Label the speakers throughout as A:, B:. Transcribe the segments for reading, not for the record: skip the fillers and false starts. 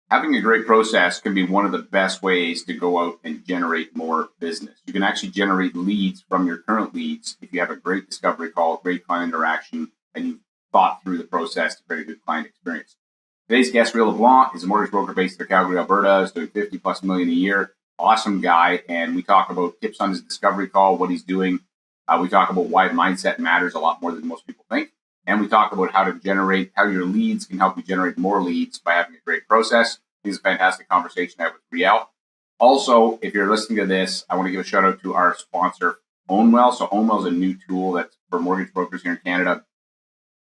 A: having a great process can be one of the best ways to go out and generate more business. You can actually generate leads from your current leads if you have a great discovery call, great client interaction, and you've thought through the process to create a good client experience. Today's guest, Réal LeBlanc, is a mortgage broker based in Calgary, Alberta. He's doing 50 plus million a year. Awesome guy. And we talk about tips on his discovery call, what he's doing. We talk about why mindset matters a lot more than most people think. And we talk about how your leads can help you generate more leads by having a great process. It's a fantastic conversation I had with Réal. Also, if you're listening to this, I want to give a shout out to our sponsor, Ownwell. So Ownwell is a new tool that's for mortgage brokers here in Canada.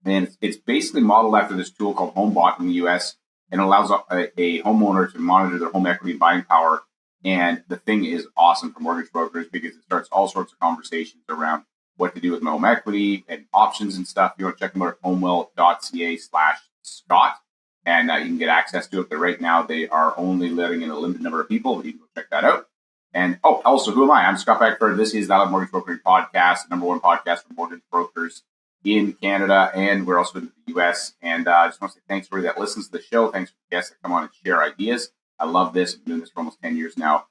A: And it's basically modeled after this tool called HomeBot in the US, and it allows a homeowner to monitor their home equity and buying power. And the thing is awesome for mortgage brokers because it starts all sorts of conversations around what to do with my home equity and options and stuff. You want to check them out at homewell.ca/Scott, and you can get access to it. But right now, they are only letting in a limited number of people, but you can go check that out. And also, who am I? I'm Scott Beckford. This is the Mortgage Brokering Podcast, the #1 podcast for mortgage brokers in Canada, and we're also in the US. And I just want to say thanks for everybody that listens to the show. Thanks for the guests that come on and share ideas. I love this. I've been doing this for almost 10 years now,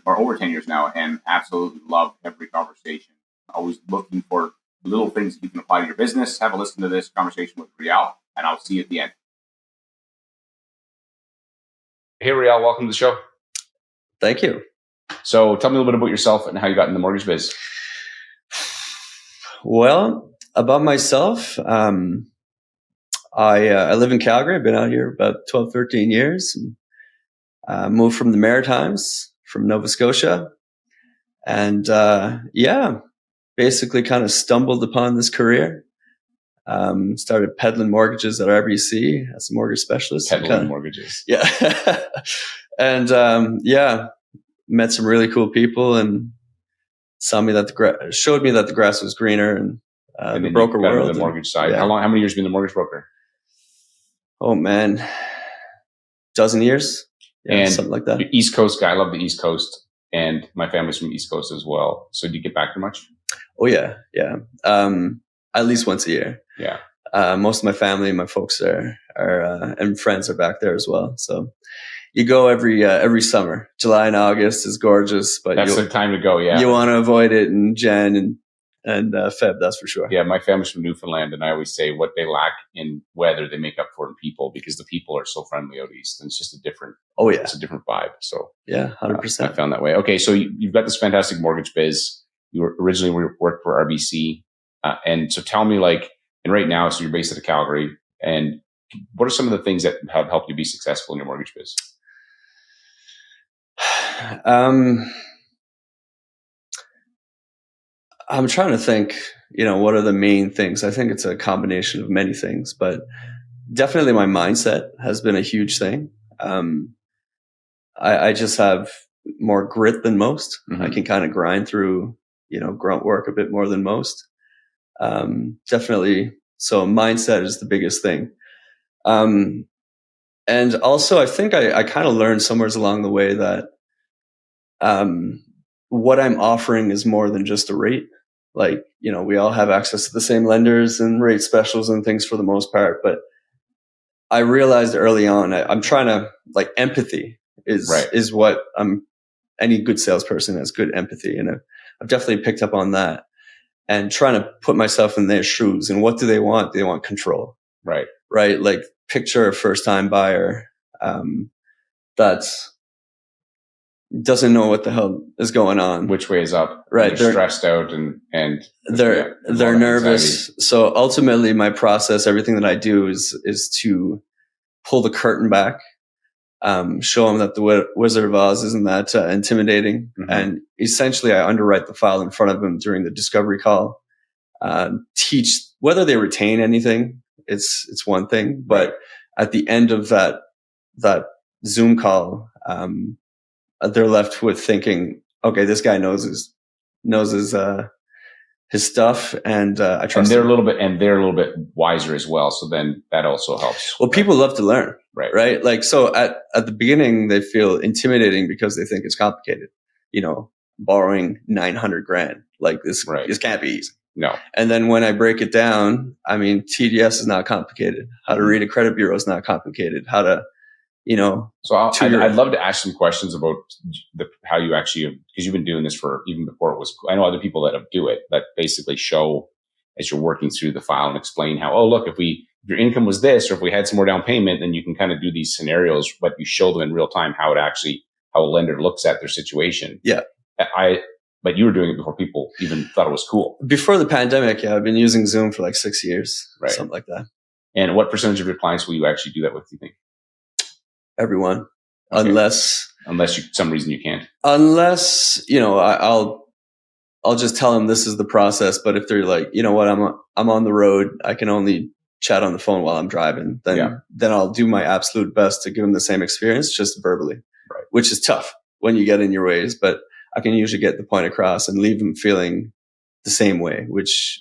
A: or over 10 years now, and absolutely love every conversation. Always looking for little things that you can apply to your business. Have a listen to this conversation with Réal, and I'll see you at the end. Hey, Réal, welcome to the show.
B: Thank you.
A: So tell me a little bit about yourself and how you got in the mortgage biz.
B: Well, about myself, I live in Calgary. I've been out here about 12, 13 years. Moved from the Maritimes, from Nova Scotia. And basically kind of stumbled upon this career. Started peddling mortgages at RBC as a mortgage specialist.
A: Peddling mortgages.
B: Yeah. And met some really cool people and showed me that the grass was greener and the broker world.
A: The mortgage side. Yeah. How many years have you been a mortgage broker?
B: Oh man, dozen years. Yeah,
A: and
B: something like that.
A: East Coast guy. I love the East Coast, and my family's from the East Coast as well. So do you get back there much?
B: Oh yeah. At least once a year.
A: Yeah.
B: Most of my family, my folks are and friends are back there as well. So you go every summer. July and August is gorgeous, but
A: that's the time to go. Yeah.
B: You want to avoid it in Jan and Feb, that's for sure.
A: Yeah, my family's from Newfoundland, and I always say what they lack in weather, they make up for in people because the people are so friendly out east, and it's just a different.
B: Oh yeah,
A: it's a different vibe. So
B: yeah, 100%.
A: I found that way. Okay, so you've got this fantastic mortgage biz. You originally worked for RBC, and so tell me, and right now, so you're based out of Calgary, and what are some of the things that have helped you be successful in your mortgage biz?
B: I'm trying to think, what are the main things? I think it's a combination of many things, but definitely my mindset has been a huge thing. I just have more grit than most. Mm-hmm. I can kind of grind through, grunt work a bit more than most. Definitely. So mindset is the biggest thing. And also I think I kind of learned somewhere along the way that, what I'm offering is more than just a rate. We all have access to the same lenders and rate specials and things for the most part. But I realized early on, I'm trying to empathy is what any good salesperson has good empathy. And I've definitely picked up on that and trying to put myself in their shoes. And what do they want? They want control.
A: Right.
B: Like picture a first time buyer, that's doesn't know what the hell is going on.
A: Which way is up?
B: Right.
A: They're stressed out and
B: they're nervous. Anxiety. So ultimately my process, everything that I do is to pull the curtain back, show them that the Wizard of Oz isn't that intimidating. Mm-hmm. And essentially I underwrite the file in front of them during the discovery call, teach whether they retain anything. It's one thing, but at the end of that Zoom call, they're left with thinking, okay, this guy knows his stuff, and I trust.
A: And they're a little bit wiser as well. So then that also helps.
B: Well, people love to learn,
A: right?
B: So at the beginning, they feel intimidating because they think it's complicated. Borrowing $900,000, this can't be easy.
A: No.
B: And then when I break it down, TDS is not complicated. How to read a credit bureau is not complicated. How to
C: So I'd love to ask some questions about how you actually, because you've been doing this for even before it was cool. I know other people that do it, that basically show as you're working through the file and explain how, oh, look, if your income was this, or if we had some more down payment, then you can kind of do these scenarios, but you show them in real time how a lender looks at their situation.
B: Yeah.
C: But you were doing it before people even thought it was cool.
B: Before the pandemic, yeah, I've been using Zoom for like 6 years,
C: right?
B: Something like that.
C: And what percentage of your clients will you actually do that with, do you think?
B: Everyone.
C: Okay.
B: Unless
C: some reason you can't.
B: Unless, I'll just tell them this is the process. But if they're like, you know what, I'm on the road, I can only chat on the phone while I'm driving, then I'll do my absolute best to give them the same experience, just verbally,
C: right? Which
B: is tough when you get in your ways, but I can usually get the point across and leave them feeling the same way, which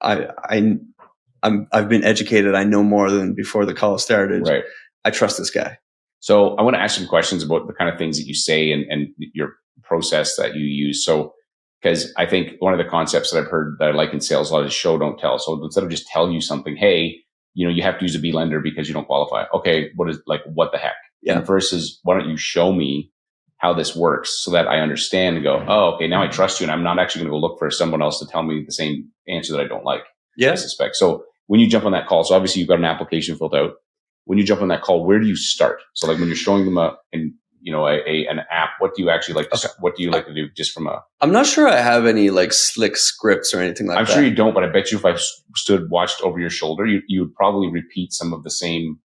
B: I've been educated. I know more than before the call started.
C: Right.
B: I trust this guy.
C: So I want to ask some questions about the kind of things that you say and your process that you use. So, because I think one of the concepts that I've heard that I like in sales a lot is show, don't tell. So instead of just telling you something, hey, you have to use a B lender because you don't qualify. Okay, what the heck?
B: Yeah.
C: And versus, why don't you show me how this works so that I understand and go, oh, okay, now I trust you and I'm not actually going to go look for someone else to tell me the same answer that I don't like.
B: Yeah.
C: I suspect. So when you jump on that call, so obviously you've got an application filled out. When you jump on that call, where do you start? So like when you're showing them an app, what do you actually like to, what do you like to do just from
B: I'm not sure I have any like slick scripts or anything like that.
C: I'm sure you don't, but I bet you if I watched over your shoulder, you would probably repeat some of the same,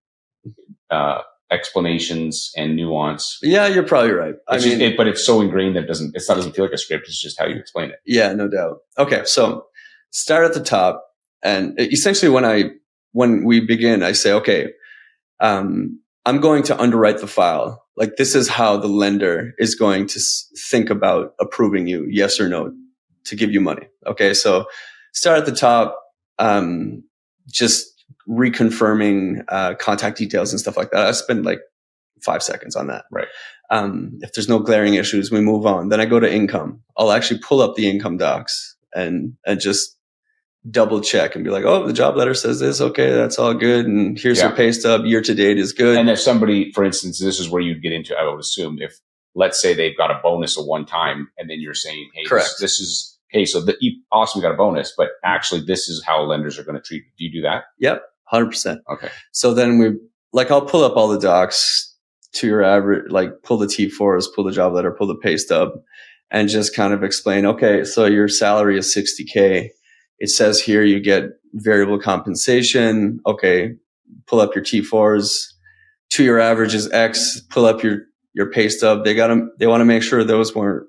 C: explanations and nuance.
B: Yeah, you're probably right.
C: But it's so ingrained that it doesn't feel like a script. It's just how you explain it.
B: Yeah, no doubt. Okay. So start at the top, and essentially when we begin, I say, okay, I'm going to underwrite the file. Like this is how the lender is going to think about approving you, yes or no, to give you money. Okay. So start at the top, just reconfirming contact details and stuff like that. I spend like 5 seconds on that.
C: Right.
B: If there's no glaring issues, we move on. Then I go to income. I'll actually pull up the income docs and just double check and be like, oh, the job letter says this. Okay, that's all good. And here's your pay stub. Year to date is good.
C: And if somebody, for instance, this is where you'd get into, I would assume, if let's say they've got a bonus at one time and then you're saying, hey, this is, hey, so awesome, we got a bonus, but actually this is how lenders are going to treat you. Do you do that?
B: Yep. 100%.
C: Okay.
B: So then I'll pull up all the docs to your average, like pull the T4s, pull the job letter, pull the pay stub, and just kind of explain, okay, so your salary is $60K. It says here you get variable compensation. Okay, pull up your T4s. 2-year average is X. Pull up your pay stub. They want to make sure those weren't,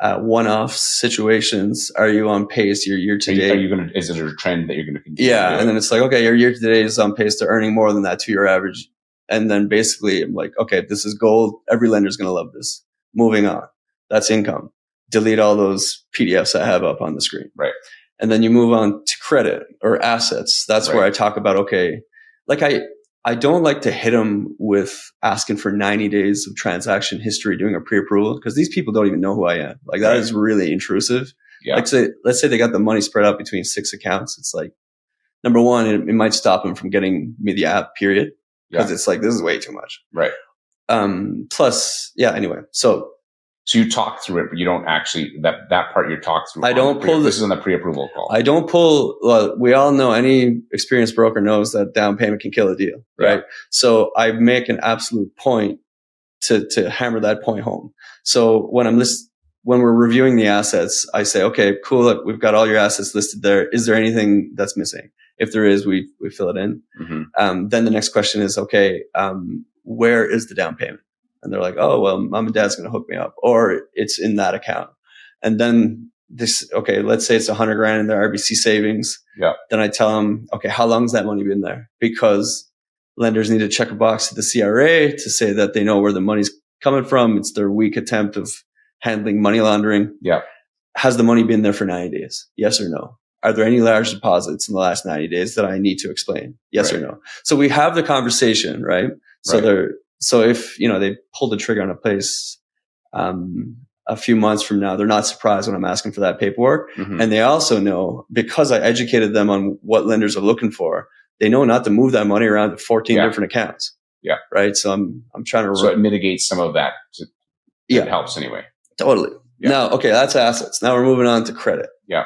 B: one-off situations. Are you on pace? Your year to date?
C: Is it a trend that you're going to continue?
B: Yeah, and then it's like, okay, your year to date is on pace to earning more than that 2-year average. And then basically, I'm like, okay, this is gold. Every lender's going to love this. Moving on. That's income. Delete all those PDFs I have up on the screen.
C: Right.
B: And then you move on to credit or assets. That's where I talk about, okay, like I don't like to hit them with asking for 90 days of transaction history doing a pre-approval because these people don't even know who I am. Like that is really intrusive.
C: Yeah.
B: Like let's say they got the money spread out between 6 accounts. It's like, number one, it might stop them from getting me the app, period. Because it's like, this is way too much.
C: Right.
B: Plus, anyway.
C: So you talk through it, but you don't actually, that part you talk through.
B: I don't pull
C: this is on the pre-approval call.
B: I don't pull, well, we all know, any experienced broker knows that down payment can kill a deal, right? Yeah. So I make an absolute point to hammer that point home. So when we're reviewing the assets, I say, okay, cool. Look, we've got all your assets listed there. Is there anything that's missing? If there is, we fill it in. Mm-hmm. Then the next question is, okay, where is the down payment? And they're like, oh, well, mom and dad's going to hook me up, or it's in that account. And then let's say it's $100,000 in their RBC savings.
C: Yeah.
B: Then I tell them, okay, how long has that money been there? Because lenders need to check a box to the CRA to say that they know where the money's coming from. It's their weak attempt of handling money laundering.
C: Yeah.
B: Has the money been there for 90 days? Yes or no? Are there any large deposits in the last 90 days that I need to explain? Yes or no? So we have the conversation, right? So if, they pull the trigger on a place, a few months from now, they're not surprised when I'm asking for that paperwork. Mm-hmm. And they also know, because I educated them on what lenders are looking for, they know not to move that money around to 14 different accounts.
C: Yeah.
B: Right. So I'm trying to.
C: So it mitigates some of that. It helps anyway.
B: Totally.
C: Yeah.
B: Now, okay, that's assets. Now we're moving on to credit.
C: Yeah.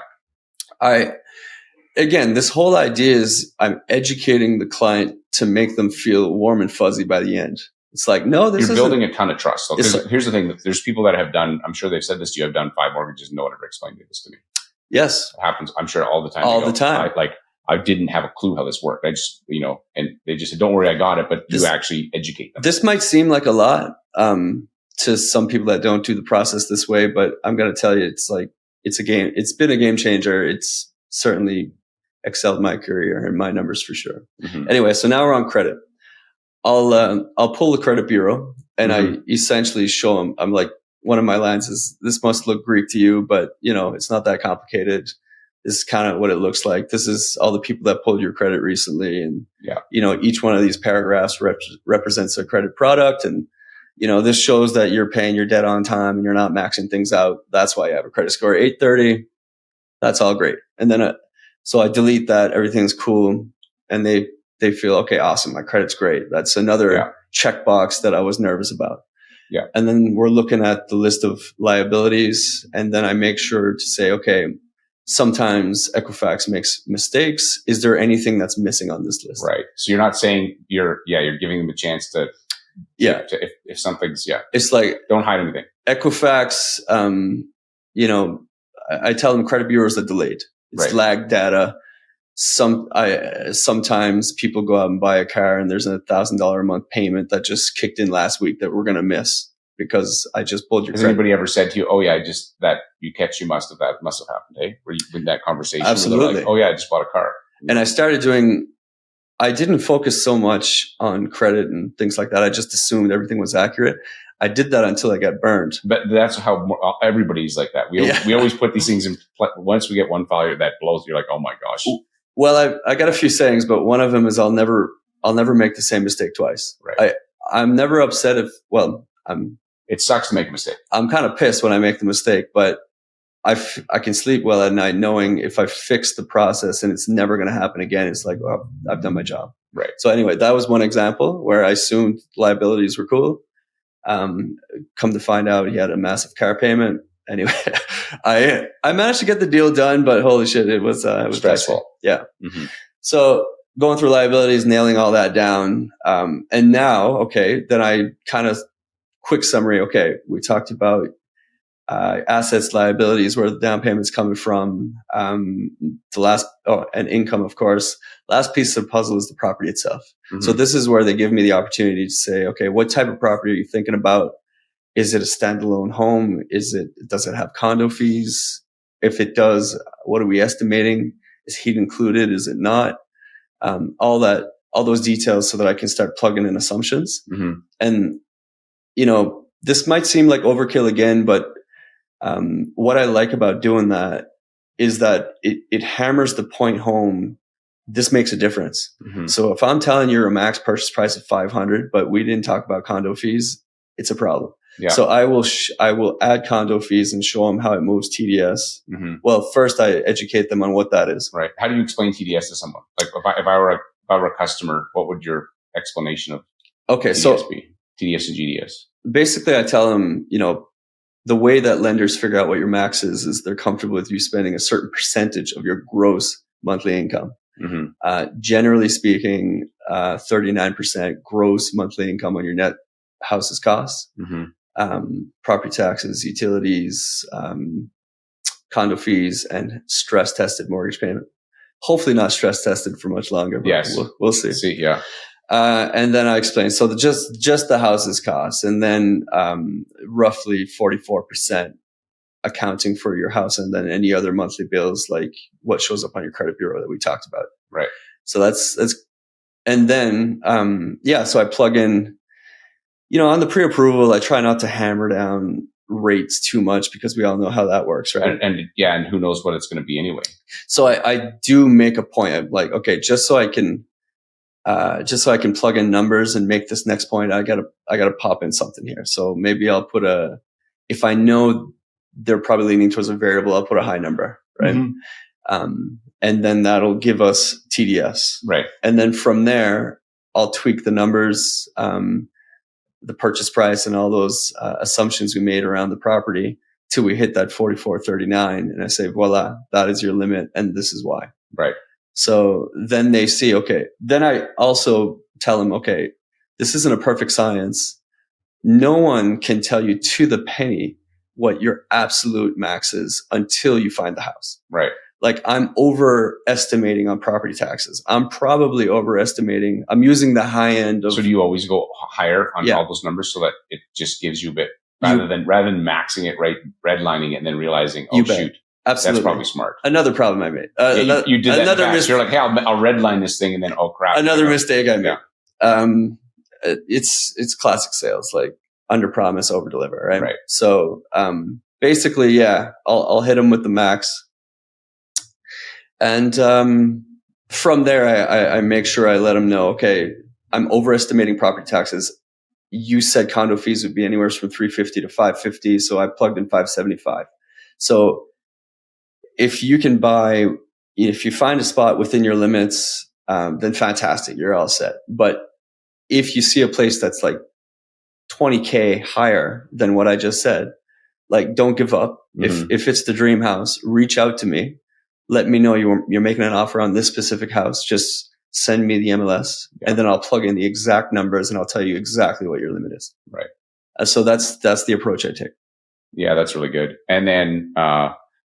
B: Again, this whole idea is I'm educating the client to make them feel warm and fuzzy by the end. It's like, no,
C: you're building a ton of trust. So here's the thing: there's people that have done. I'm sure they've said this to you. I've done 5 mortgages, and no one ever explained this to me.
B: Yes,
C: it happens. I'm sure all the time.
B: All the time.
C: I didn't have a clue how this worked. I just, and they just said, "Don't worry, I got it." But you actually educate them.
B: This might seem like a lot to some people that don't do the process this way, but I'm going to tell you, it's like it's a game. It's been a game changer. It's certainly excelled my career and my numbers for sure.
C: Mm-hmm.
B: Anyway, so now we're on credit. I'll pull the credit bureau and I essentially show them. I'm like, one of my lines is, "This must look Greek to you, but it's not that complicated. This is kind of what it looks like. This is all the people that pulled your credit recently, and each one of these paragraphs represents a credit product, and this shows that you're paying your debt on time and you're not maxing things out. That's why you have a credit score 830. That's all great." And then so I delete that. Everything's cool, and they feel, okay, awesome. My credit's great. That's another checkbox that I was nervous about.
C: Yeah.
B: And then we're looking at the list of liabilities. And then I make sure to say, okay, sometimes Equifax makes mistakes. Is there anything that's missing on this list?
C: Right. So you're not saying you're giving them a chance to, if something's,
B: it's like,
C: don't hide anything.
B: Equifax, I tell them credit bureaus are delayed. It's lagged data. Sometimes people go out and buy a car and there's a $1,000 a month payment that just kicked in last week that we're going to miss because I just pulled your
C: Has
B: credit.
C: Anybody ever said to you, "Oh yeah, that must have happened"? Hey, were you in that conversation?
B: Absolutely.
C: Like, "Oh yeah, I just bought a car."
B: And I didn't focus so much on credit and things like that. I just assumed everything was accurate. I did that until I got burned.
C: But that's how everybody's like that. We always put these things in. Once we get one file that blows, you're like, "Oh my gosh."
B: Well, I got a few sayings, but one of them is I'll never make the same mistake twice.
C: Right.
B: I'm never upset
C: it sucks to make a mistake.
B: I'm kind of pissed when I make the mistake, but I can sleep well at night knowing if I fix the process and it's never going to happen again, it's like, well, I've done my job.
C: Right.
B: So anyway, that was one example where I assumed liabilities were cool. Come to find out he had a massive car payment. Anyway, I managed to get the deal done, but holy shit, it was
C: stressful.
B: Yeah.
C: Mm-hmm.
B: So going through liabilities, nailing all that down. And now, okay, then I kind of quick summary. Okay. We talked about, assets, liabilities, where the down payment's coming from. And income, of course. Last piece of the puzzle is the property itself. Mm-hmm. So this is where they give me the opportunity to say, okay, what type of property are you thinking about? Is it a standalone home? Does it have condo fees? If it does, what are we estimating? Is heat included? Is it not? All those details so that I can start plugging in assumptions.
C: Mm-hmm.
B: And, this might seem like overkill again, but what I like about doing that is that it hammers the point home. This makes a difference.
C: Mm-hmm.
B: So if I'm telling you a max purchase price of $500, but we didn't talk about condo fees, it's a problem.
C: Yeah.
B: So I will add condo fees and show them how it moves TDS.
C: Mm-hmm.
B: Well, first I educate them on what that is.
C: Right. How do you explain TDS to someone? Like if I were a customer, what would your explanation of TDS be? TDS and GDS.
B: Basically, I tell them, the way that lenders figure out what your max is they're comfortable with you spending a certain percentage of your gross monthly income.
C: Mm-hmm.
B: Generally speaking, 39% gross monthly income on your net house's costs.
C: Mm-hmm.
B: Property taxes, utilities, condo fees, and stress tested mortgage payment. Hopefully not stress tested for much longer, but
C: yes.
B: We'll see.
C: Yeah.
B: And then I explained, so just the house's costs, and then roughly 44% accounting for your house, and then any other monthly bills like what shows up on your credit bureau that we talked about.
C: Right.
B: So that's, and then so I plug in. On the pre-approval, I try not to hammer down rates too much because we all know how that works, right?
C: And who knows what it's going to be anyway.
B: So I do make a point of like, okay, just so I can plug in numbers and make this next point, I gotta pop in something here. So maybe I'll put if I know they're probably leaning towards a variable, I'll put a high number, right?
C: Mm-hmm.
B: And then that'll give us TDS.
C: Right.
B: And then from there, I'll tweak the numbers, the purchase price and all those assumptions we made around the property till we hit that 44.39. And I say, voila, that is your limit. And this is why.
C: Right.
B: So then they see, okay, then I also tell them, okay, this isn't a perfect science. No one can tell you to the penny what your absolute max is until you find the house.
C: Right.
B: Like I'm overestimating on property taxes. I'm probably overestimating. I'm using the high end of.
C: So do you always go higher on all those numbers so that it just gives you a bit rather than maxing it, right, redlining it and then realizing, oh shoot,
B: absolutely,
C: that's probably smart.
B: Another problem I made.
C: You did that fast. You're like, hey, I'll redline this thing and then oh crap.
B: Another mistake I made. It's classic sales, like under promise, over deliver, right?
C: Right.
B: So basically, I'll hit them with the max. And from there, I make sure I let them know, okay, I'm overestimating property taxes. You said condo fees would be anywhere from $350 to $550, so I plugged in $575. So if you find a spot within your limits, then fantastic, you're all set. But if you see a place that's like $20K higher than what I just said, like don't give up. Mm-hmm. If it's the dream house, reach out to me. Let me know you're making an offer on this specific house. Just send me the MLS and then I'll plug in the exact numbers and I'll tell you exactly what your limit is.
C: Right.
B: So that's the approach I take.
C: Yeah, that's really good. And then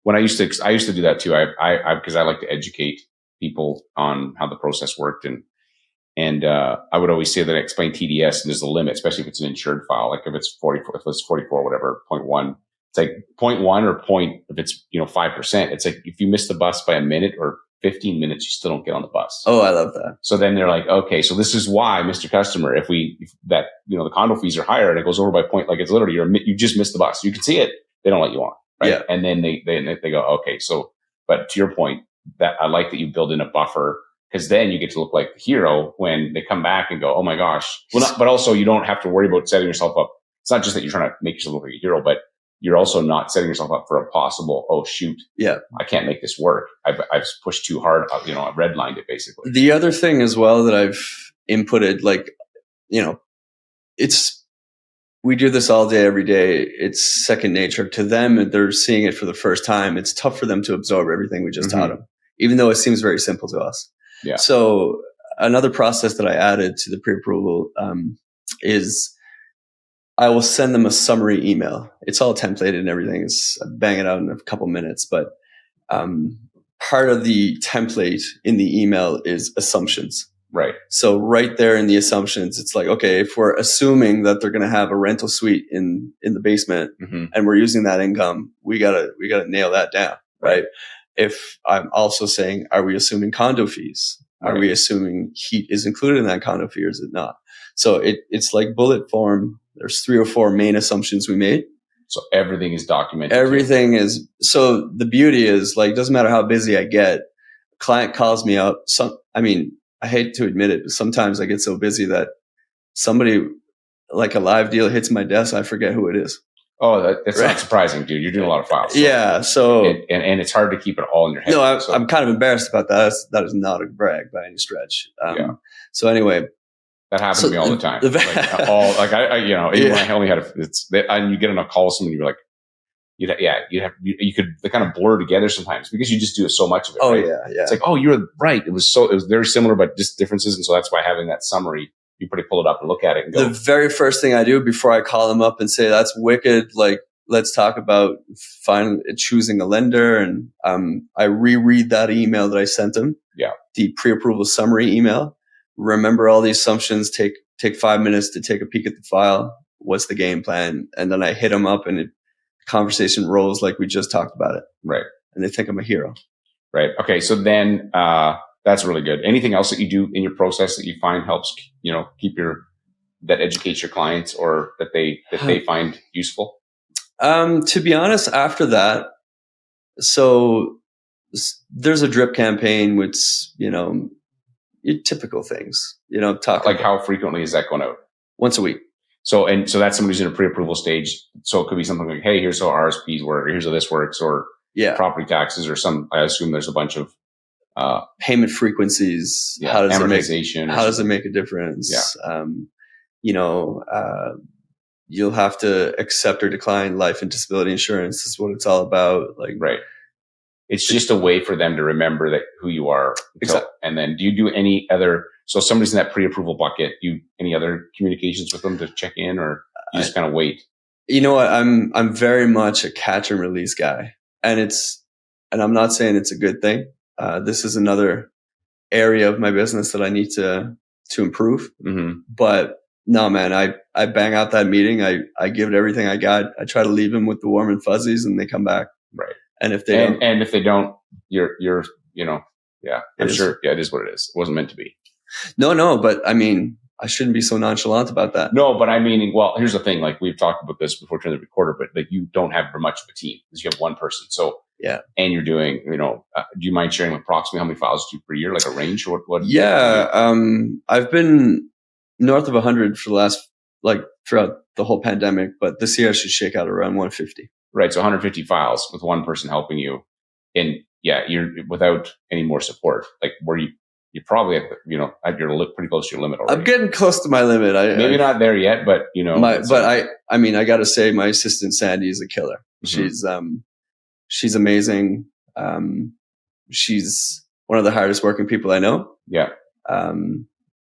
C: when I used to do that too. I because I like to educate people on how the process worked and I would always say that I explain TDS and there's a limit, especially if it's an insured file. Like if it's 44, whatever, 0.1. It's like 0.1 or if it's 5%. It's like if you miss the bus by a minute or 15 minutes, you still don't get on the bus.
B: Oh, I love that.
C: So then they're like, okay, so this is why, Mr. Customer, if the condo fees are higher and it goes over by point, like it's literally you just missed the bus. You can see it. They don't let you on. Right.
B: Yeah.
C: And then they go, okay, so, but to your point, that I like that you build in a buffer because then you get to look like the hero when they come back and go, oh my gosh. Well, but also you don't have to worry about setting yourself up. It's not just that you're trying to make yourself look like a hero, but you're also not setting yourself up for a possible, oh shoot, I can't make this work. I've pushed too hard. I've redlined it basically.
B: The other thing as well that I've inputted, like, we do this all day, every day. It's second nature to them and they're seeing it for the first time. It's tough for them to absorb everything we just taught them, even though it seems very simple to us.
C: Yeah.
B: So another process that I added to the pre-approval is I will send them a summary email. It's all templated and everything. I bang it out in a couple minutes, but part of the template in the email is assumptions.
C: Right.
B: So right there in the assumptions, it's like, okay, if we're assuming that they're going to have a rental suite in the basement and we're using that income, we gotta nail that down. Right. If I'm also saying, are we assuming condo fees? Are we assuming heat is included in that condo fee or is it not? So it's like bullet form. There's 3 or 4 main assumptions we made.
C: So everything is documented.
B: Everything is. So the beauty is, like, doesn't matter how busy I get. Client calls me up. I hate to admit it, but sometimes I get so busy that somebody, like a live deal, hits my desk. I forget who it is.
C: Oh, that's not surprising, dude. You're doing a lot of files. So.
B: Yeah. So
C: and it's hard to keep it all in your head.
B: No, I'm kind of embarrassed about that. That is not a brag by any stretch. So anyway.
C: That happens to me all the time. Even when I only had and you get on a call with someone, you're like, you could they kind of blur together sometimes because you just do so much of it.
B: Oh
C: right?
B: Yeah.
C: It's like, oh, you're right. It was very similar, but just differences. And so that's why having that summary, you pretty pull it up and look at it and go.
B: The very first thing I do before I call them up and say, that's wicked. Like, let's talk about choosing a lender. And I reread that email that I sent them.
C: Yeah.
B: The pre-approval summary email. Remember all the assumptions, take 5 minutes to take a peek at the file. What's the game plan? And then I hit them up and the conversation rolls like we just talked about it.
C: Right.
B: And they think I'm a hero.
C: Right. Okay. So then, that's really good. Anything else that you do in your process that you find helps, that educates your clients or that they find useful?
B: To be honest, after that, so there's a drip campaign, which, typical things, talk
C: like how frequently is that going out?
B: Once a week.
C: So that's somebody who's in a pre-approval stage. So it could be something like, hey, here's how RSPs work, or here's how this works, or property taxes, or I assume there's a bunch of
B: payment frequencies.
C: Yeah,
B: how does
C: amortization.
B: How does it make a difference? Yeah. You'll have to accept or decline life and disability insurance. Is what it's all about. Like,
C: right. It's just a way for them to remember that who you are.
B: Exactly.
C: And then do you do any other, so if somebody's in that pre-approval bucket, do you any other communications with them to check in, or you just kind of wait?
B: You know what? I'm very much a catch and release guy, and I'm not saying it's a good thing. This is another area of my business that I need to improve.
C: Mm-hmm.
B: But no, man, I bang out that meeting. I give it everything I got. I try to leave them with the warm and fuzzies, and they come back.
C: Right.
B: And if they
C: don't, you're yeah, I'm sure. Yeah, it is what it is. It wasn't meant to be.
B: No, but I mean, I shouldn't be so nonchalant about that.
C: No, but I mean, well, here's the thing. Like, we've talked about this before turning the recorder, but like, you don't have very much of a team because you have one person. So
B: yeah,
C: and you're doing, do you mind sharing approximately how many files you do per year, like a range, or what?
B: Yeah, I've been north of 100 for the last, like, throughout the whole pandemic, but this year I should shake out around 150.
C: Right, so 150 files with one person helping you, and yeah, you're without any more support. Like, where you probably at you're pretty close to your limit already.
B: I'm getting close to my limit.
C: Maybe not there yet, but
B: I mean, I got to say, my assistant Sandy is a killer. Mm-hmm. She's amazing. She's one of the hardest working people I know.
C: Yeah.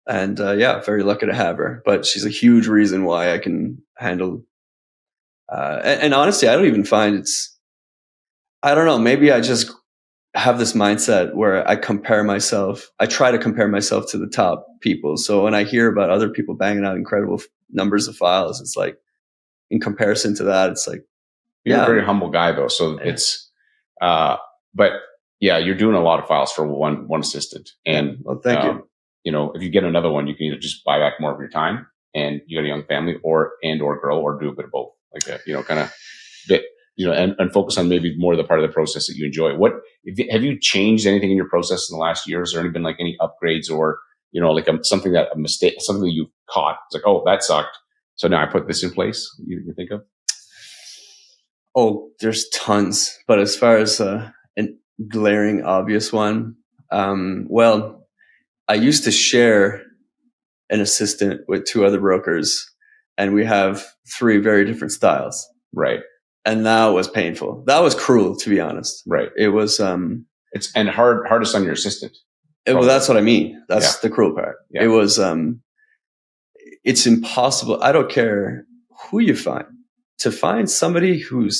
B: Very lucky to have her. But she's a huge reason why I can handle. And honestly, I don't even find I don't know. Maybe I just have this mindset where I try to compare myself to the top people. So when I hear about other people banging out incredible numbers of files, it's like, in comparison to that, it's like,
C: you're a very humble guy though. So it's, but yeah, you're doing a lot of files for one assistant. And
B: well, thank you.
C: If you get another one, you can either just buy back more of your time, and you got a young family, or grow, or do a bit of both. Like kind of bit, and focus on maybe more of the part of the process that you enjoy. Have you changed anything in your process in the last year? Has there been like any upgrades, or, like something that you caught? It's like, oh, that sucked, so now I put this in place. You think of?
B: Oh, there's tons. But as far as a glaring obvious one, well, I used to share an assistant with two other brokers, and we have 3 very different styles.
C: Right.
B: And that was painful. That was cruel, to be honest.
C: Right.
B: It was,
C: it's hardest on your assistant.
B: Well, that's what I mean. That's the cruel part. Yeah. It was, it's impossible. I don't care who you find, to find somebody who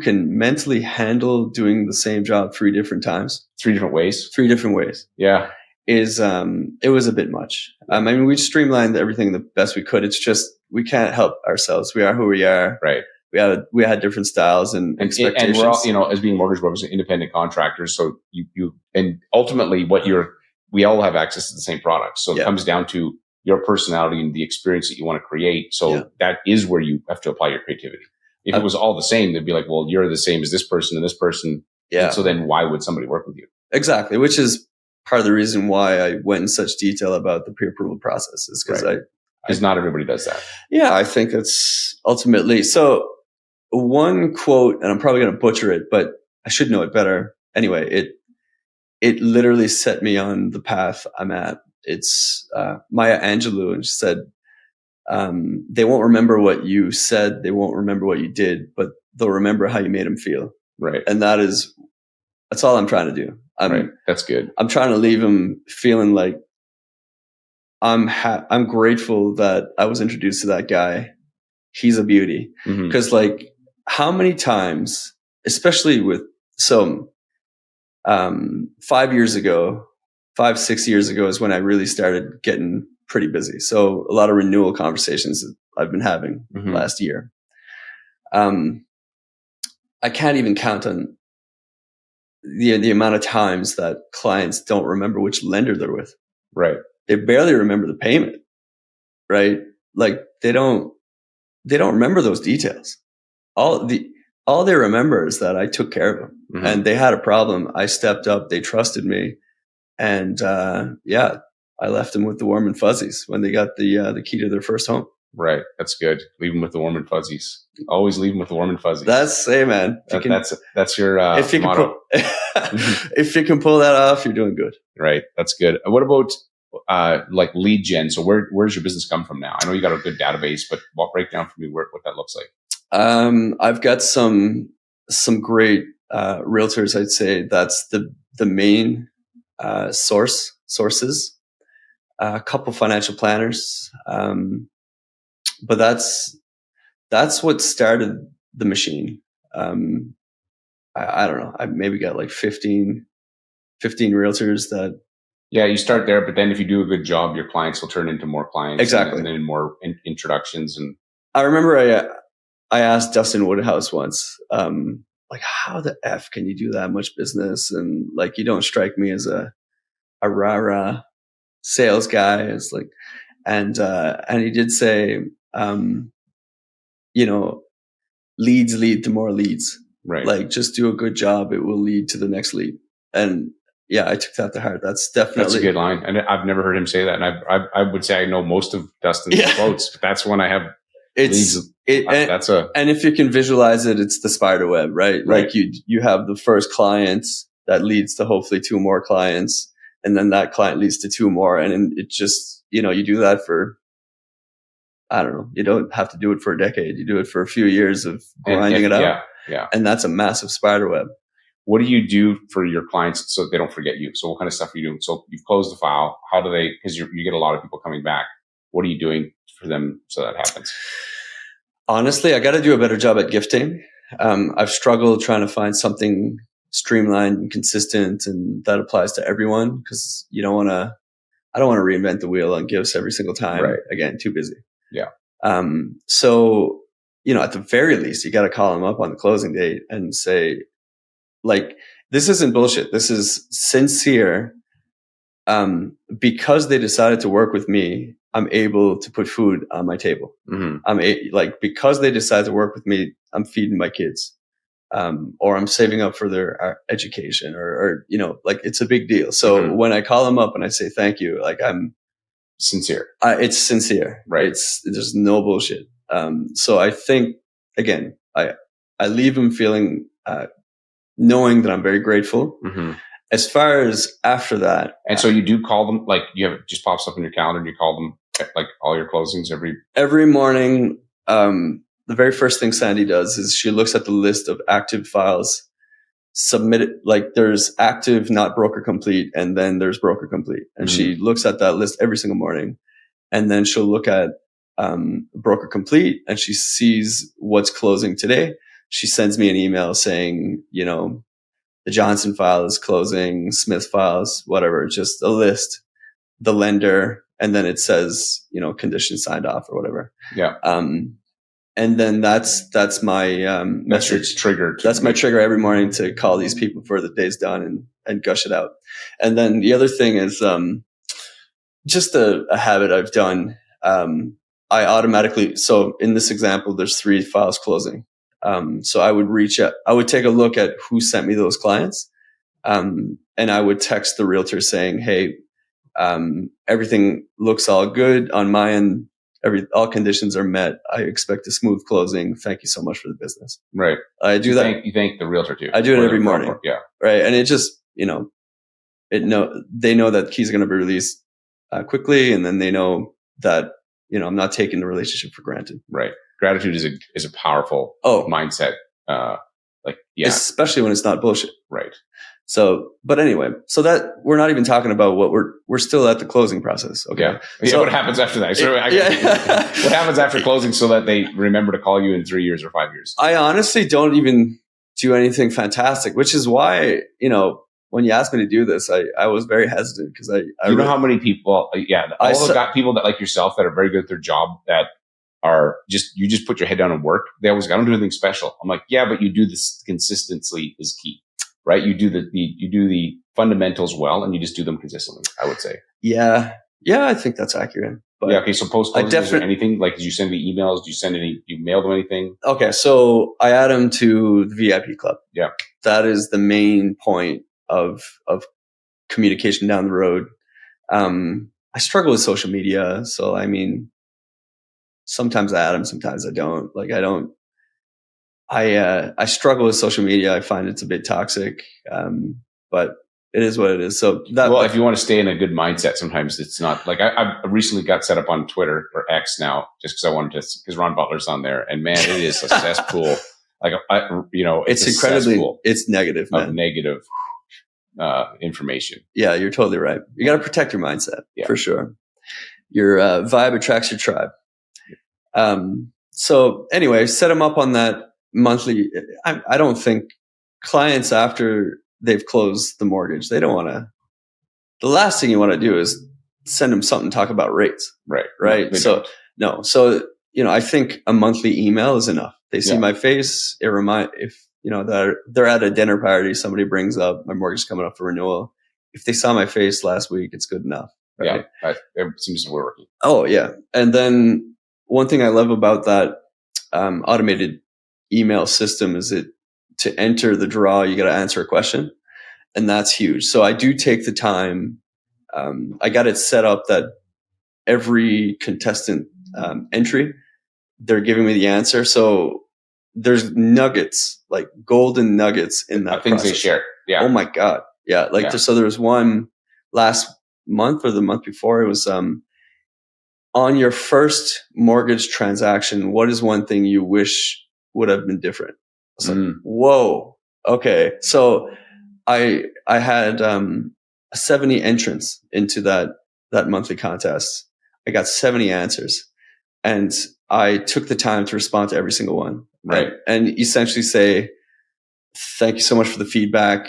B: can mentally handle doing the same job 3 different times.
C: 3 different ways.
B: 3 different ways.
C: Yeah.
B: It was a bit much. I mean, we streamlined everything the best we could. It's just, we can't help ourselves. We are who we are.
C: Right.
B: We had different styles and expectations.
C: And we're all, as being mortgage brokers, independent contractors. So and ultimately we all have access to the same products. So it comes down to your personality and the experience that you want to create. So that is where you have to apply your creativity. If it was all the same, they'd be like, well, you're the same as this person and this person. Yeah. And so then why would somebody work with you?
B: Exactly. Which is part of the reason why I went in such detail about the pre-approval process, is because
C: because not everybody does that.
B: Yeah. I think it's ultimately, so one quote, and I'm probably going to butcher it, but I should know it better. Anyway, it literally set me on the path I'm at. It's Maya Angelou, and she said, they won't remember what you said, they won't remember what you did, but they'll remember how you made them feel.
C: Right.
B: And that's all I'm trying to do.
C: Right. That's good.
B: I'm trying to leave them feeling like I'm grateful that I was introduced to that guy. He's a beauty. Because like, how many times, especially with 5 years ago, 5-6 years ago is when I really started getting pretty busy. So a lot of renewal conversations that I've been having last year. I can't even count on the amount of times that clients don't remember which lender they're with.
C: Right.
B: They barely remember the payment. Right. Like they don't remember those details. All they remember is that I took care of them, and they had a problem. I stepped up. They trusted me. And, I left them with the warm and fuzzies when they got the key to their first home.
C: Right. That's good. Leave them with the warm and fuzzies. Always leave them with the warm and fuzzies.
B: Hey man.
C: That's your
B: if you
C: motto.
B: If you can pull that off, you're doing good.
C: Right. That's good. What about like lead gen? So where's your business come from now? I know you got a good database, but break down for me what that looks like.
B: I've got some great realtors. I'd say that's the main sources. A couple financial planners, but that's what started the machine. I don't know. I maybe got like 15 realtors that.
C: Yeah, you start there, but then if you do a good job, your clients will turn into more clients.
B: Exactly.
C: And then more introductions. And
B: I remember I asked Dustin Woodhouse once, like, how the F can you do that much business? And like, you don't strike me as a rah-rah sales guy. It's like, and he did say, leads lead to more leads.
C: Right.
B: Like, just do a good job. It will lead to the next lead. And yeah, I took that to heart. That's a
C: good line. And I've never heard him say that. And I would say I know most of Dustin's quotes, but that's when I have leads. And
B: if you can visualize it, it's the spider web, right? Like you have the first client that leads to hopefully 2 more clients. And then that client leads to 2 more. And it just, you do that for, I don't know, you don't have to do it for a decade. You do it for a few years of grinding it out.
C: Yeah.
B: And that's a massive spider web.
C: What do you do for your clients so they don't forget you? So what kind of stuff are you doing? So you've closed the file. How do they, because you get a lot of people coming back. What are you doing for them so that happens?
B: Honestly, I got to do a better job at gifting. I've struggled trying to find something streamlined and consistent, and that applies to everyone because I don't want to reinvent the wheel on gifts every single time.
C: Right.
B: Again, too busy.
C: Yeah.
B: So, at the very least, you got to call them up on the closing date and say, like, this isn't bullshit. This is sincere. Because they decided to work with me, I'm able to put food on my table.
C: Mm-hmm.
B: Because they decided to work with me, I'm feeding my kids, or I'm saving up for their education, or it's a big deal. So when I call them up and I say thank you, like, I'm
C: sincere.
B: It's sincere,
C: right?
B: There's no bullshit. So I think, again, I leave them feeling, knowing that I'm very grateful.
C: Mm-hmm.
B: As far as after that.
C: And so you do call them, like, you have it just pops up in your calendar and you call them like all your closings
B: every morning. The very first thing Sandy does is she looks at the list of active files submitted. Like, there's active, not broker complete, and then there's broker complete. And she looks at that list every single morning. And then she'll look at broker complete, and she sees what's closing today. She sends me an email saying, the Johnson file is closing, Smith files, whatever, just a list, the lender, and then it says, conditions signed off or whatever.
C: Yeah.
B: And then that's my message
C: trigger.
B: That's my trigger every morning to call these people before the day's done and gush it out. And then the other thing is just a habit I've done. I automatically, so in this example, there's 3 files closing. So I would reach out, I would take a look at who sent me those clients. And I would text the realtor saying, hey, everything looks all good on my end. All conditions are met. I expect a smooth closing. Thank you so much for the business.
C: Right.
B: I do that.
C: You thank the realtor too.
B: I do it every morning.
C: Yeah.
B: Right. And it just, they know that keys are going to be released quickly. And then they know that, I'm not taking the relationship for granted.
C: Right. Gratitude is a powerful mindset.
B: Especially when it's not bullshit.
C: Right.
B: So, but anyway, so that we're not even talking about what we're still at the closing process. Okay.
C: Yeah. So what happens after that? What happens after closing so that they remember to call you in 3 years or 5 years?
B: I honestly don't even do anything fantastic, which is why, when you asked me to do this, I was very hesitant because I
C: know how many people, got people that like yourself that are very good at their job that are you just put your head down and work. They always go, I don't do anything special. I'm like, yeah, but you do this consistency is key, right? You do the fundamentals well, and you just do them consistently, I would say.
B: Yeah. I think that's accurate. But
C: yeah. Okay. So post closing, is there anything like, did you send me emails? Do you mail them anything?
B: Okay. So I add them to the VIP club.
C: Yeah.
B: That is the main point of communication down the road. I struggle with social media. So, I mean, sometimes I add them, sometimes I don't. Like I struggle with social media. I find it's a bit toxic, but it is what it is. So
C: if you want to stay in a good mindset, sometimes it's not like I recently got set up on Twitter or X now, just because I wanted to, because Ron Butler's on there, and man, it is a cesspool. Like it's incredibly,
B: it's negative, man.
C: Of negative information.
B: Yeah, you're totally right. You got to protect your mindset for sure. Your vibe attracts your tribe. So anyway, set them up on that monthly. I don't think clients, after they've closed the mortgage, they don't want to, the last thing you want to do is send them something, talk about rates. Right. So I think a monthly email is enough. They see my face. It if they're at a dinner party, somebody brings up my mortgage is coming up for renewal. If they saw my face last week, it's good enough. Right?
C: Yeah. It seems to be working.
B: Oh yeah. And then one thing I love about that automated email system is to enter the draw, you got to answer a question, and that's huge. So I do take the time. I got it set up that every contestant entry, they're giving me the answer. So there's nuggets, like golden nuggets in that
C: things
B: process.
C: They share. Yeah.
B: Oh my God. Yeah. So there was one last month or the month before. It was on your first mortgage transaction, what is one thing you wish would have been different? I was like, whoa. Okay. So I had 70 entrants into that monthly contest. I got 70 answers, and I took the time to respond to every single one.
C: Right.
B: And essentially say, thank you so much for the feedback.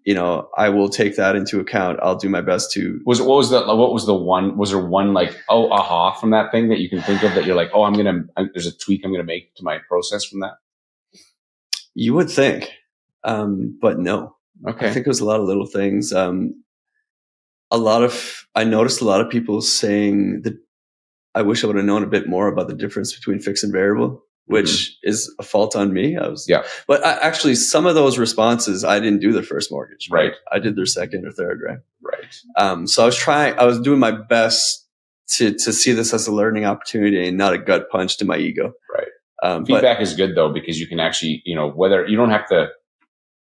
B: I will take that into account. I'll do my best to. Was there one like, aha from that thing that you can think of that you're like, there's a tweak I'm going to make to my process from that? You would think, but no. Okay. I think it was a lot of little things. I noticed a lot of people saying that I wish I would have known a bit more about the difference between fixed and variable, which is a fault on me. But actually, some of those responses, I didn't do their first mortgage. Right. I did their second or third, right? Right. So I was doing my best to see this as a learning opportunity and not a gut punch to my ego. Right. Feedback is good though, because you can actually, whether you don't have to,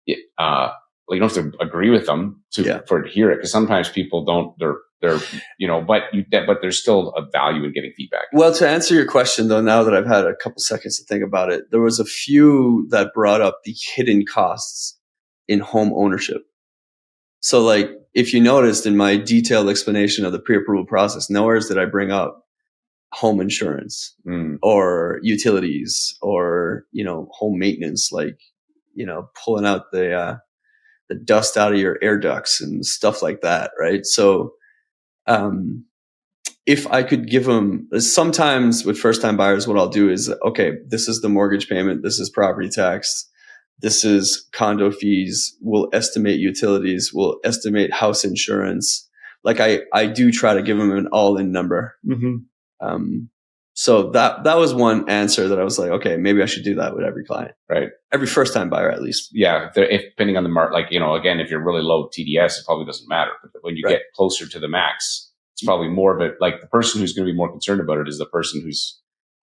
B: you don't have to agree with them for to hear it. Because sometimes people don't, but there's still a value in getting feedback. Well, to answer your question though, now that I've had a couple seconds to think about it, there was a few that brought up the hidden costs in home ownership. So like, if you noticed in my detailed explanation of the pre-approval process, nowhere did I bring up home insurance or utilities or, home maintenance, like, pulling out the dust out of your air ducts and stuff like that. Right. So, if I could give them, sometimes with first time buyers, what I'll do is, okay, this is the mortgage payment. This is property tax. This is condo fees. We'll estimate utilities. We'll estimate house insurance. Like I do try to give them an all in number. So that was one answer that I was like, okay, maybe I should do that with every client, right? Every first time buyer, at least. Yeah. If depending on the market, like, again, if you're really low TDS, it probably doesn't matter. But when you get closer to the max, it's probably more of it. Like the person who's going to be more concerned about it is the person who's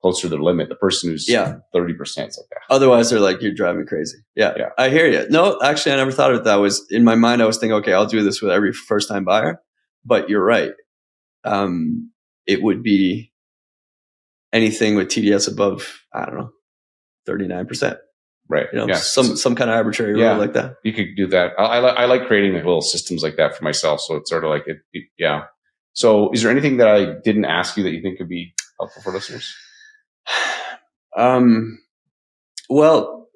B: closer to the limit. The person who's 30%, it's like that. Otherwise, they're like, you're driving me crazy. Yeah. I hear you. No, actually, I never thought of it that way. In my mind, I was thinking, okay, I'll do this with every first time buyer. But you're right. It would be anything with TDS above, I don't know, 39%. Right. Some kind of arbitrary rule like that. You could do that. I like creating little systems like that for myself. So it's sort of like it. So is there anything that I didn't ask you that you think could be helpful for listeners? Well,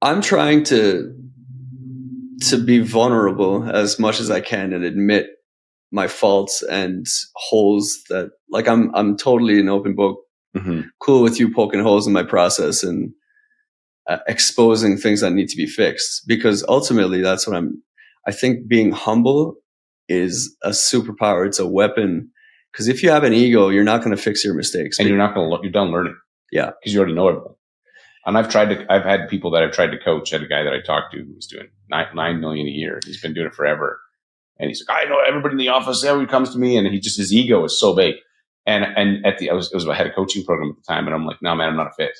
B: I'm trying to be vulnerable as much as I can and admit my faults and holes that, like, I'm totally an open book, cool with you poking holes in my process and exposing things that need to be fixed, because ultimately that's what I think being humble is a superpower. It's a weapon, because if you have an ego, you're not going to fix your mistakes, and you're done learning. Yeah, because you already know everything. And I've had people that I've tried to coach. I had a guy that I talked to who was doing $9 million a year. He's been doing it forever. And he's like, I know everybody in the office. Everyone comes to me, and his ego is so big.
C: And it was I had a coaching program at the time, and I'm like, no, man, I'm not a fit.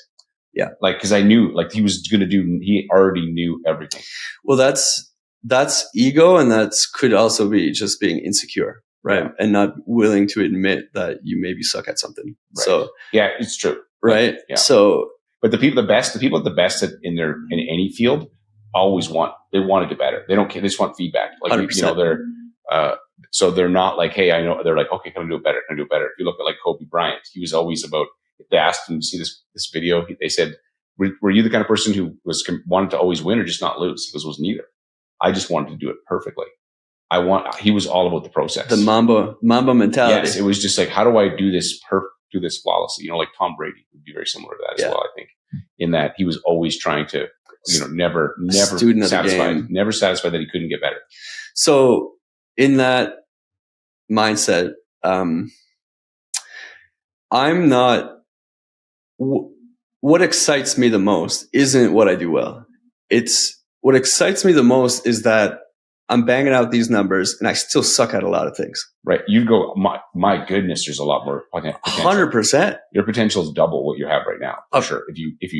B: Yeah.
C: Like, cause I knew like he already knew everything.
B: Well, that's ego. And could also be just being insecure, right? Yeah. And not willing to admit that you maybe suck at something. Right. So
C: yeah, it's true.
B: Right.
C: Yeah.
B: So,
C: but the people at the best in any field always they want to get better. They don't care. They just want feedback. Like, 100%. They're, so they're not like, hey, I know. They're like, okay, can I do it better? Can I do it better? If you look at like Kobe Bryant, he was always about, if they asked him to see this video, they said, were you the kind of person who wanted to always win or just not lose? He goes, it was neither. I just wanted to do it perfectly. He was all about the process. The
B: Mamba mentality.
C: Yes. It was just like, how do I do this flawlessly? Like Tom Brady would be very similar to that as well, I think, in that he was always trying to, never satisfied, never satisfied that he couldn't get better.
B: So in that mindset, I'm not, what excites me the most isn't what I do well. It's what excites me the most is that I'm banging out these numbers and I still suck at a lot of things.
C: Right. You go, my goodness, there's a lot more potential.
B: 100%.
C: Your potential is double what you have right now. For sure. If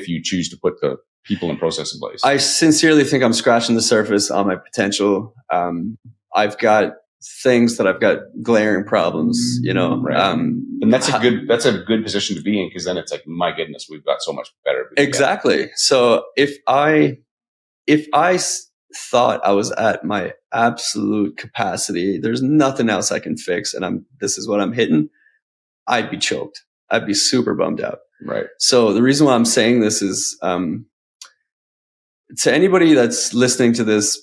C: you choose to put the people and process in place.
B: I sincerely think I'm scratching the surface on my potential. I've got things that I've got glaring problems,
C: Right. And that's a good position to be in, because then it's like, my goodness, we've got so much better.
B: Exactly. So if I thought I was at my absolute capacity, there's nothing else I can fix, and this is what I'm hitting, I'd be choked. I'd be super bummed out.
C: Right.
B: So the reason why I'm saying this is, to anybody that's listening to this,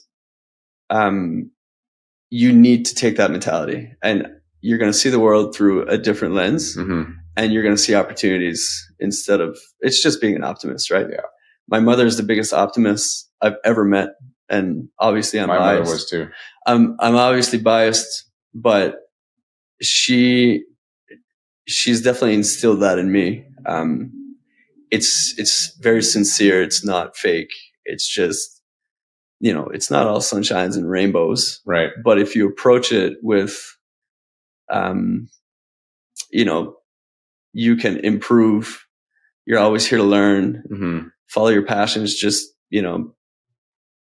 B: you need to take that mentality, and you're going to see the world through a different lens,
C: mm-hmm.
B: and you're going to see opportunities instead of, it's just being an optimist, right?
C: Yeah.
B: My mother is the biggest optimist I've ever met. And obviously I'm biased.
C: My mother was too.
B: I'm obviously biased, but she's definitely instilled that in me. It's very sincere. It's not fake. It's just, it's not all sunshines and rainbows.
C: Right.
B: But if you approach it with, you can improve. You're always here to learn.
C: Mm-hmm.
B: Follow your passions. Just,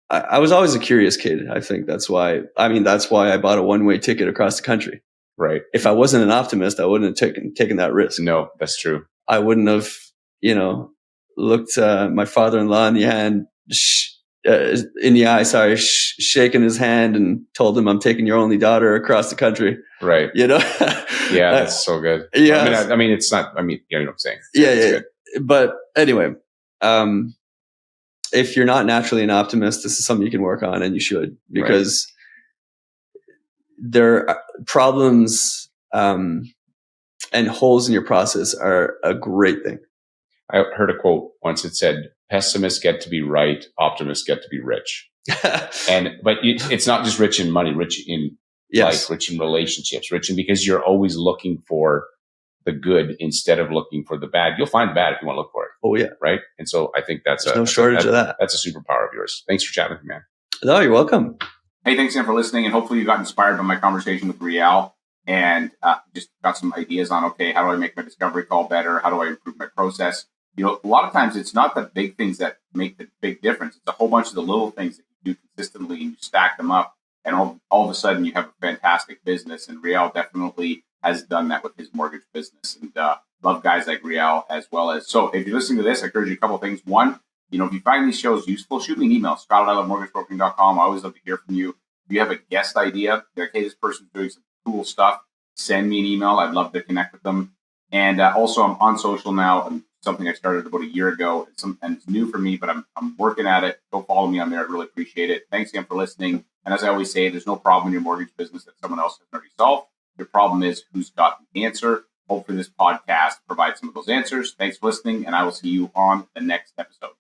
B: I was always a curious kid. I think that's why I bought a one-way ticket across the country.
C: Right.
B: If I wasn't an optimist, I wouldn't have taken that risk.
C: No, that's true.
B: I wouldn't have, looked my father-in-law in the hand, shaking his hand and told him, I'm taking your only daughter across the country.
C: Right.
B: Yeah,
C: that's so good.
B: Yeah.
C: I mean, it's not, you know what I'm saying?
B: Yeah. Good. But anyway, if you're not naturally an optimist, this is something you can work on, and you should, because there are problems and holes in your process are a great thing.
C: I heard a quote once. It said, pessimists get to be right, optimists get to be rich. But it's not just rich in money, rich in life, rich in relationships, because you're always looking for the good instead of looking for the bad. You'll find the bad if you want to look for it.
B: Oh yeah.
C: Right. And so I think that's
B: no shortage of that.
C: That's a superpower of yours. Thanks for chatting with me, man.
B: No, you're welcome.
A: Hey, thanks again for listening. And hopefully you got inspired by my conversation with Réal and just got some ideas on, okay, how do I make my discovery call better? How do I improve my process? A lot of times it's not the big things that make the big difference. It's a whole bunch of the little things that you do consistently, and you stack them up, and all of a sudden you have a fantastic business. And Réal definitely has done that with his mortgage business, and love guys like Réal as well as. So if you're listening to this, I encourage you a couple of things. One, if you find these shows useful, shoot me an email, scott@mortgagebrokering.com. I always love to hear from you. If you have a guest idea, like, hey, this person's doing some cool stuff, send me an email. I'd love to connect with them. And also, I'm on social now, and something I started about a year ago. And it's new for me, but I'm working at it. Go follow me on there. I'd really appreciate it. Thanks again for listening. And as I always say, there's no problem in your mortgage business that someone else has already solved. Your problem is who's got the answer. Hopefully this podcast provides some of those answers. Thanks for listening, and I will see you on the next episode.